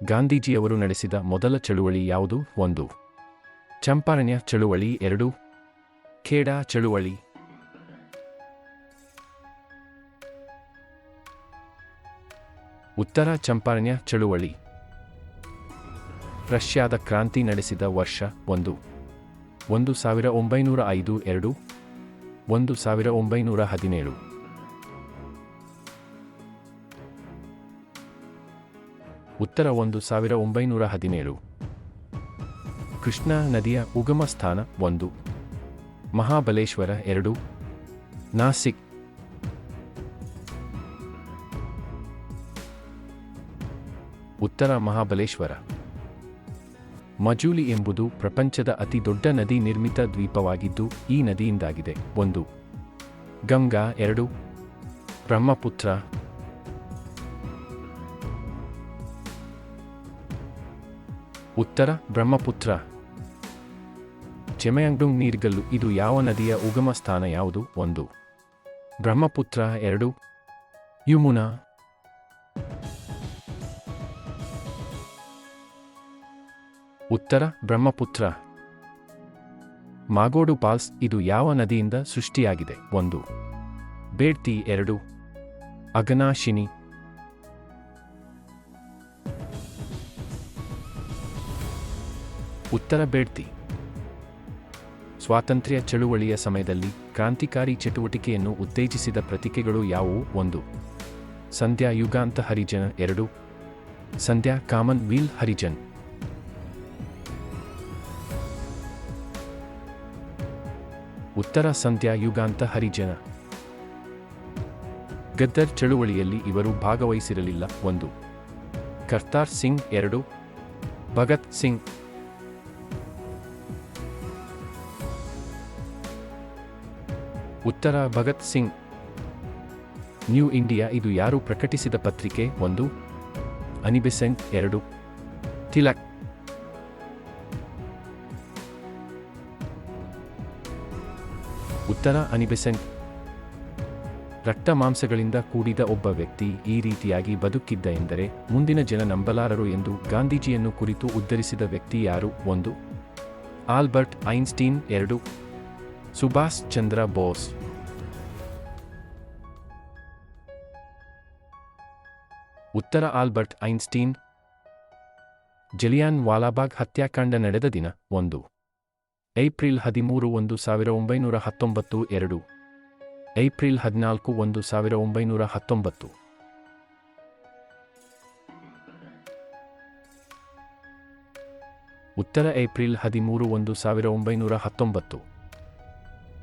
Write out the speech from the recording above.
ಗಾಂಧೀಜಿಯವರು ನಡೆಸಿದ ಮೊದಲ ಚಳುವಳಿ ಯಾವುದು? 1. ಚಂಪಾರಣ್ಯ ಚಳುವಳಿ. 2. ಖೇಡಾ ಚಳುವಳಿ. ಉತ್ತರ ಚಂಪಾರಣ್ಯ ಚಳುವಳಿ. ರಷ್ಯಾದ ಕ್ರಾಂತಿ ನಡೆಸಿದ ವರ್ಷ? 1. 1905. 2. 1917. ಉತ್ತರ 1917. ಕೃಷ್ಣಾ ನದಿಯ ಉಗಮ ಸ್ಥಾನ? 1. ಮಹಾಬಲೇಶ್ವರ. 2. ನಾಸಿಕ್. ಉತ್ತರ ಮಹಾಬಲೇಶ್ವರ. ಮಜೂಲಿ ಎಂಬುದು ಪ್ರಪಂಚದ ಅತಿ ದೊಡ್ಡ ನದಿ ನಿರ್ಮಿತ ದ್ವೀಪವಾಗಿದ್ದು ಈ ನದಿಯಿಂದಾಗಿದೆ. 1. ಗಂಗಾ. 2. ಬ್ರಹ್ಮಪುತ್ರ. ಉತ್ತರ ಬ್ರಹ್ಮಪುತ್ರ. ಚೆಮಯಾಂಗ್ಡುಂಗ್ ನೀರ್ಗಲ್ಲು ಇದು ಯಾವ ನದಿಯ ಉಗಮ ಸ್ಥಾನ ಯಾವುದು? 1. ಬ್ರಹ್ಮಪುತ್ರ. 2. ಯಮುನಾ. ಉತ್ತರ ಬ್ರಹ್ಮಪುತ್ರ. ಮಾಗೋಡು ಫಾಲ್ಸ್ ಇದು ಯಾವ ನದಿಯಿಂದ ಸೃಷ್ಟಿಯಾಗಿದೆ? 1. ಬೇಡ್ತಿ. 2. ಅಘನಾಶಿನಿ. ಉತ್ತರ ಬೇಡ್ತಿ. ಸ್ವಾತಂತ್ರ್ಯ ಚಳುವಳಿಯ ಸಮಯದಲ್ಲಿ ಕ್ರಾಂತಿಕಾರಿ ಚಟುವಟಿಕೆಯನ್ನು ಉತ್ತೇಜಿಸಿದ ಪತ್ರಿಕೆಗಳು ಯಾವುವು? 1. ಸಂಧ್ಯಾ ಯುಗಾಂತ ಹರಿಜನ. 2. ಸಂಧ್ಯಾ ಕಾಮನ್ ವೀಲ್ ಹರಿಜನ್. ಉತ್ತರ ಸಂಧ್ಯಾ ಯುಗಾಂತ ಹರಿಜನ. ಗದ್ದರ್ ಚಳುವಳಿಯಲ್ಲಿ ಇವರು ಭಾಗವಹಿಸಿರಲಿಲ್ಲ. 1. ಕರ್ತಾರ್ ಸಿಂಗ್. 2. ಭಗತ್ ಸಿಂಗ್. ಉತ್ತರ ಭಗತ್ ಸಿಂಗ್. ನ್ಯೂ ಇಂಡಿಯಾ ಇದು ಯಾರು ಪ್ರಕಟಿಸಿದ ಪತ್ರಿಕೆ? 1. ಅನಿಬೆಸೆಂಟ್. 2. ತಿಲಕ್. ಉತ್ತರ ಅನಿಬೆಸೆಂಟ್. ರಕ್ತ ಮಾಂಸಗಳಿಂದ ಕೂಡಿದ ಒಬ್ಬ ವ್ಯಕ್ತಿ ಈ ರೀತಿಯಾಗಿ ಬದುಕಿದ್ದ ಎಂದರೆ ಮುಂದಿನ ಜನ ನಂಬಲಾರರು ಎಂದು ಗಾಂಧೀಜಿಯನ್ನು ಕುರಿತು ಉದ್ಧರಿಸಿದ ವ್ಯಕ್ತಿ ಯಾರು? 1. Albert Einstein. 2. ಸುಭಾಷ್ ಚಂದ್ರ ಬೋಸ್. ಉತ್ತರ ಆಲ್ಬರ್ಟ್ ಐನ್ಸ್ಟೀನ್. ಜಲಿಯಾನ್ ವಾಲಾಬಾಗ್ ಹತ್ಯಾಕಾಂಡ ನಡೆದ ದಿನ? 1. ಏಪ್ರಿಲ್ 13, 1919. 2. ಏಪ್ರಿಲ್ 14, 1919. ಉತ್ತರ ಏಪ್ರಿಲ್ 13, 1919.